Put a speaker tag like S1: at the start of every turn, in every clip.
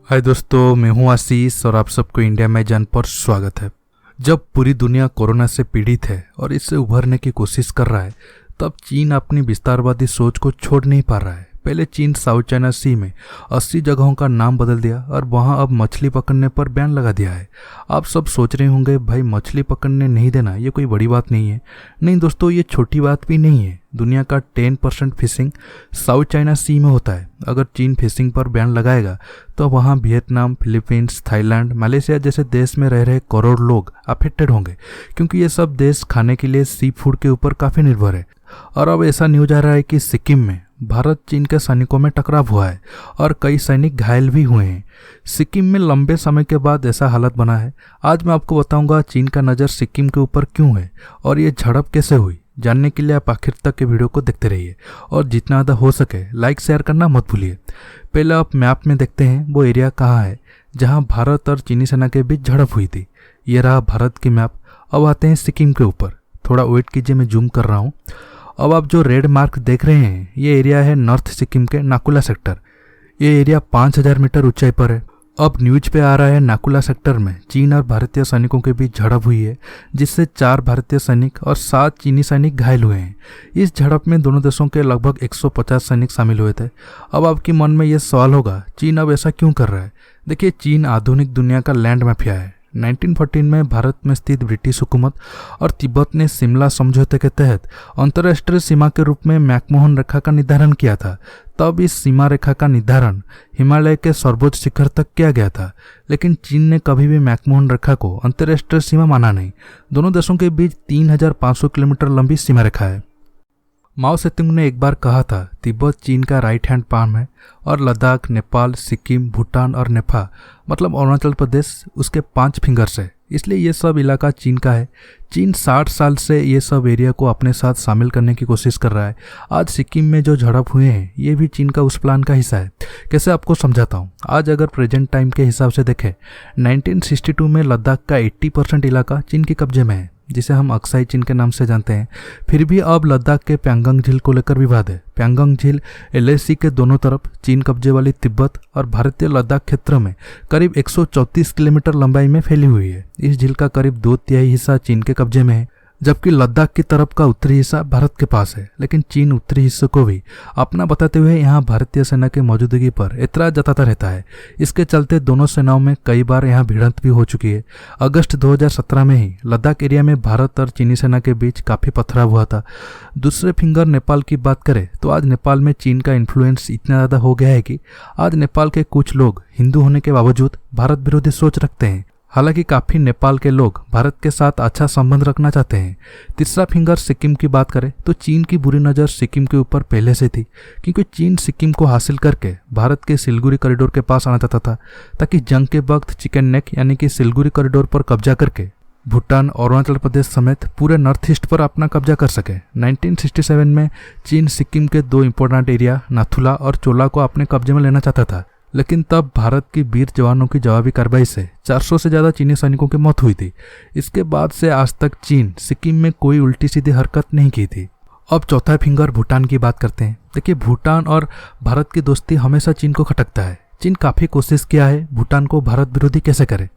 S1: हाय दोस्तों, मैं हूं आशीष और आप सबको इंडिया में जान पर स्वागत है। जब पूरी दुनिया कोरोना से पीड़ित है और इससे उभरने की कोशिश कर रहा है, तब चीन अपनी विस्तारवादी सोच को छोड़ नहीं पा रहा है। पहले चीन साउथ चाइना सी में 80 जगहों का नाम बदल दिया और वहां अब मछली पकड़ने पर बैन लगा दिया है। आप सब सोच रहे होंगे, भाई मछली पकड़ने नहीं देना ये कोई बड़ी बात नहीं है। नहीं दोस्तों, ये छोटी बात भी नहीं है। दुनिया का 10% फिशिंग साउथ चाइना सी में होता है। अगर चीन फिशिंग पर बैन लगाएगा तो वहाँ वियतनाम, फिलीपींस, थाईलैंड, मलेशिया जैसे देश में रह रहे करोड़ लोग अफेक्टेड होंगे, क्योंकि ये सब देश खाने के लिए सी फूड के ऊपर काफ़ी निर्भर है। और अब ऐसा न्यूज आ रहा है कि सिक्किम में भारत चीन के सैनिकों में टकराव हुआ है और कई सैनिक घायल भी हुए हैं। सिक्किम में लंबे समय के बाद ऐसा हालत बना है। आज मैं आपको बताऊंगा चीन का नज़र सिक्किम के ऊपर क्यों है और ये झड़प कैसे हुई। जानने के लिए आप आखिर तक के वीडियो को देखते रहिए और जितना ज़्यादा हो सके लाइक शेयर करना मत भूलिए। पहले आप मैप में देखते हैं वो एरिया कहाँ है जहाँ भारत और चीनी सेना के बीच झड़प हुई थी। ये रहा भारत की मैप। अब आते हैं सिक्किम के ऊपर। थोड़ा वेट कीजिए, मैं जूम कर रहा हूँ। अब आप जो रेड मार्क देख रहे हैं ये एरिया है नॉर्थ सिक्किम के नाकुला सेक्टर। ये एरिया 5000 मीटर ऊंचाई पर है। अब न्यूज पे आ रहा है नाकुला सेक्टर में चीन और भारतीय सैनिकों के बीच झड़प हुई है, जिससे 4 भारतीय सैनिक और 7 चीनी सैनिक घायल हुए हैं। इस झड़प में दोनों देशों के लगभग 150 सैनिक शामिल हुए थे। अब आपके मन में ये सवाल होगा, चीन अब ऐसा क्यों कर रहा है? देखिए, चीन आधुनिक दुनिया का लैंड माफिया है। 1914 में भारत में स्थित ब्रिटिश हुकूमत और तिब्बत ने शिमला समझौते के तहत अंतर्राष्ट्रीय सीमा के रूप में मैकमोहन रेखा का निर्धारण किया था। तब इस सीमा रेखा का निर्धारण हिमालय के सर्वोच्च शिखर तक किया गया था, लेकिन चीन ने कभी भी मैकमोहन रेखा को अंतर्राष्ट्रीय सीमा माना नहीं। दोनों देशों के बीच 3500 किलोमीटर लंबी सीमा रेखा है। माओ सेतुंग ने एक बार कहा था, तिब्बत चीन का राइट हैंड पाम है और लद्दाख, नेपाल, सिक्किम, भूटान और नेपा मतलब अरुणाचल प्रदेश उसके 5 फिंगर्स है। इसलिए ये सब इलाका चीन का है। चीन 60 साल से ये सब एरिया को अपने साथ शामिल करने की कोशिश कर रहा है। आज सिक्किम में जो झड़प हुए हैं ये भी चीन का उस प्लान का हिस्सा है। कैसे आपको समझाता हूँ। आज अगर प्रेजेंट टाइम के हिसाब से देखें, 1962 में लद्दाख का 80% इलाका चीन के कब्जे में है, जिसे हम अक्साई चीन के नाम से जानते हैं। फिर भी अब लद्दाख के प्यांगंग झील को लेकर विवाद है। प्यांगंग झील LAC के दोनों तरफ चीन कब्जे वाली तिब्बत और भारतीय लद्दाख क्षेत्र में करीब 134 किलोमीटर लंबाई में फैली हुई है। इस झील का करीब 2/3 हिस्सा चीन के कब्जे में है, जबकि लद्दाख की तरफ का उत्तरी हिस्सा भारत के पास है। लेकिन चीन उत्तरी हिस्से को भी अपना बताते हुए यहाँ भारतीय सेना की मौजूदगी पर ऐतराज जताता रहता है। इसके चलते दोनों सेनाओं में कई बार यहाँ भिड़ंत भी हो चुकी है। अगस्त 2017 में ही लद्दाख एरिया में भारत और चीनी सेना के बीच काफ़ी पथराव हुआ था। दूसरे फिंगर नेपाल की बात करें तो आज नेपाल में चीन का इन्फ्लुएंस इतना ज़्यादा हो गया है कि आज नेपाल के कुछ लोग हिंदू होने के बावजूद भारत विरोधी सोच रखते हैं। हालांकि काफ़ी नेपाल के लोग भारत के साथ अच्छा संबंध रखना चाहते हैं। तीसरा फिंगर सिक्किम की बात करें तो चीन की बुरी नज़र सिक्किम के ऊपर पहले से थी, क्योंकि चीन सिक्किम को हासिल करके भारत के सिलगुड़ी कॉरिडोर के पास आना चाहता था, ताकि जंग के वक्त चिकन नेक यानी कि सिलगुड़ी कॉरिडोर पर कब्जा करके भूटान, अरुणाचल प्रदेश समेत पूरे नॉर्थ ईस्ट पर अपना कब्जा कर सके। 1967 में चीन सिक्किम के 2 इंपॉर्टेंट एरिया नाथुला और चोला को अपने कब्जे में लेना चाहता था, लेकिन तब भारत की वीर जवानों की जवाबी कार्रवाई से 400 से ज़्यादा चीनी सैनिकों की मौत हुई थी। इसके बाद से आज तक चीन सिक्किम में कोई उल्टी सीधी हरकत नहीं की थी। अब चौथा फिंगर भूटान की बात करते हैं। देखिए, भूटान और भारत की दोस्ती हमेशा चीन को खटकता है। चीन काफ़ी कोशिश किया है भूटान को भारत विरोधी कैसे करे,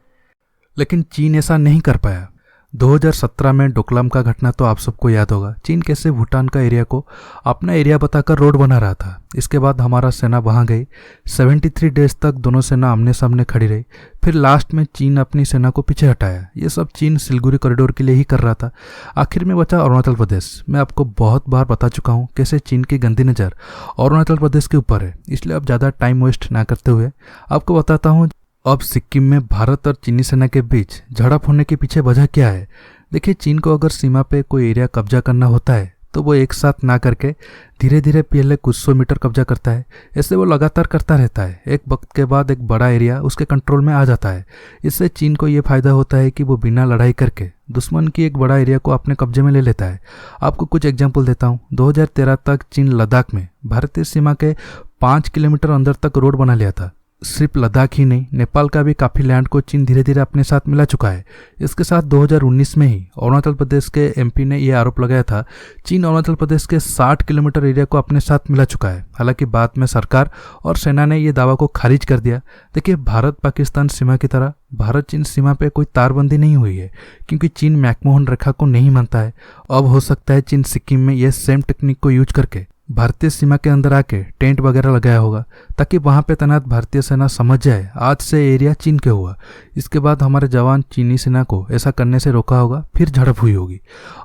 S1: लेकिन चीन ऐसा नहीं कर पाया। 2017 में डोकलाम का घटना तो आप सबको याद होगा। चीन कैसे भूटान का एरिया को अपना एरिया बताकर रोड बना रहा था। इसके बाद हमारा सेना वहाँ गई। 73 डेज तक दोनों सेना आमने सामने खड़ी रही। फिर लास्ट में चीन अपनी सेना को पीछे हटाया। ये सब चीन सिलगुड़ी कॉरिडोर के लिए ही कर रहा था। आखिर में बचा अरुणाचल प्रदेश। मैं आपको बहुत बार बता चुका हूँ कैसे चीन की गंदी नज़र अरुणाचल प्रदेश के ऊपर है। इसलिए अब ज़्यादा टाइम वेस्ट ना करते हुए आपको बताता हूँ अब सिक्किम में भारत और चीनी सेना के बीच झड़प होने के पीछे वजह क्या है। देखिए, चीन को अगर सीमा पे कोई एरिया कब्जा करना होता है तो वो एक साथ ना करके धीरे धीरे पहले कुछ 100 मीटर कब्जा करता है। ऐसे वो लगातार करता रहता है। एक वक्त के बाद एक बड़ा एरिया उसके कंट्रोल में आ जाता है। इससे चीन को ये फायदा होता है कि वो बिना लड़ाई करके दुश्मन की एक बड़ा एरिया को अपने कब्जे में ले लेता है। आपको कुछ एग्जाम्पल देता हूँ। 2013 तक चीन लद्दाख में भारतीय सीमा के 5 किलोमीटर अंदर तक रोड बना लिया था। सिर्फ लद्दाख ही नहीं, नेपाल का भी काफ़ी लैंड को चीन धीरे धीरे अपने साथ मिला चुका है। इसके साथ 2019 में ही अरुणाचल प्रदेश के एमपी ने यह आरोप लगाया था, चीन अरुणाचल प्रदेश के 60 किलोमीटर एरिया को अपने साथ मिला चुका है। हालांकि बाद में सरकार और सेना ने यह दावा को खारिज कर दिया। देखिए, भारत पाकिस्तान सीमा की तरह भारत चीन सीमा पे कोई तारबंदी नहीं हुई है, क्योंकि चीन मैकमोहन रेखा को नहीं मानता है। अब हो सकता है चीन सिक्किम में यह सेम टेक्निक को यूज करके भारतीय सीमा के अंदर आके टेंट वगैरह लगाया होगा, ताकि वहां पे तैनात भारतीय सेना समझ जाए आज से एरिया चीन के हुआ। इसके बाद हमारे जवान चीनी सेना को ऐसा करने से रोका होगा, फिर झड़प हुई होगी।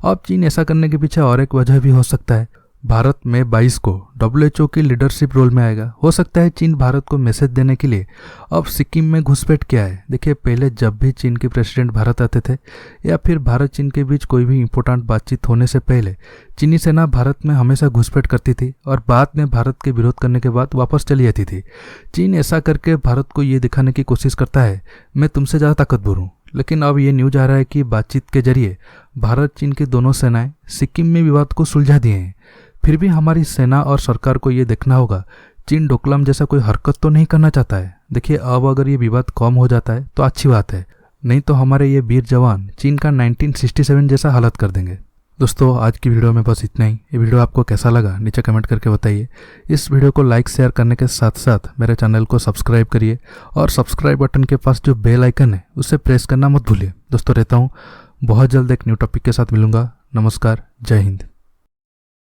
S1: अब चीन ऐसा करने के पीछे और एक वजह भी हो सकता है। भारत मई 22 को WHO की लीडरशिप रोल में आएगा। हो सकता है चीन भारत को मैसेज देने के लिए अब सिक्किम में घुसपैठ किया है। देखिए, पहले जब भी चीन के प्रेसिडेंट भारत आते थे या फिर भारत चीन के बीच कोई भी इंपॉर्टेंट बातचीत होने से पहले चीनी सेना भारत में हमेशा घुसपैठ करती थी और बाद में भारत के विरोध करने के बाद वापस चली जाती थी। चीन ऐसा करके भारत को ये दिखाने की कोशिश करता है, मैं तुमसे ज़्यादा ताकतवर हूँ। लेकिन अब ये न्यूज आ रहा है कि बातचीत के जरिए भारत चीन की दोनों सेनाएं सिक्किम में विवाद को सुलझा दिए हैं। फिर भी हमारी सेना और सरकार को ये देखना होगा, चीन डोकलाम जैसा कोई हरकत तो नहीं करना चाहता है। देखिए, अब अगर ये विवाद कम हो जाता है तो अच्छी बात है, नहीं तो हमारे ये वीर जवान चीन का 1967 जैसा हालत कर देंगे। दोस्तों, आज की वीडियो में बस इतना ही। ये वीडियो आपको कैसा लगा नीचे कमेंट करके बताइए। इस वीडियो को लाइक शेयर करने के साथ साथ मेरे चैनल को सब्सक्राइब करिए और सब्सक्राइब बटन के पास जो बेल आइकन है उसे प्रेस करना मत भूलिए। दोस्तों, रहता हूँ, बहुत जल्द एक न्यू टॉपिक के साथ मिलूंगा। नमस्कार, जय हिंद।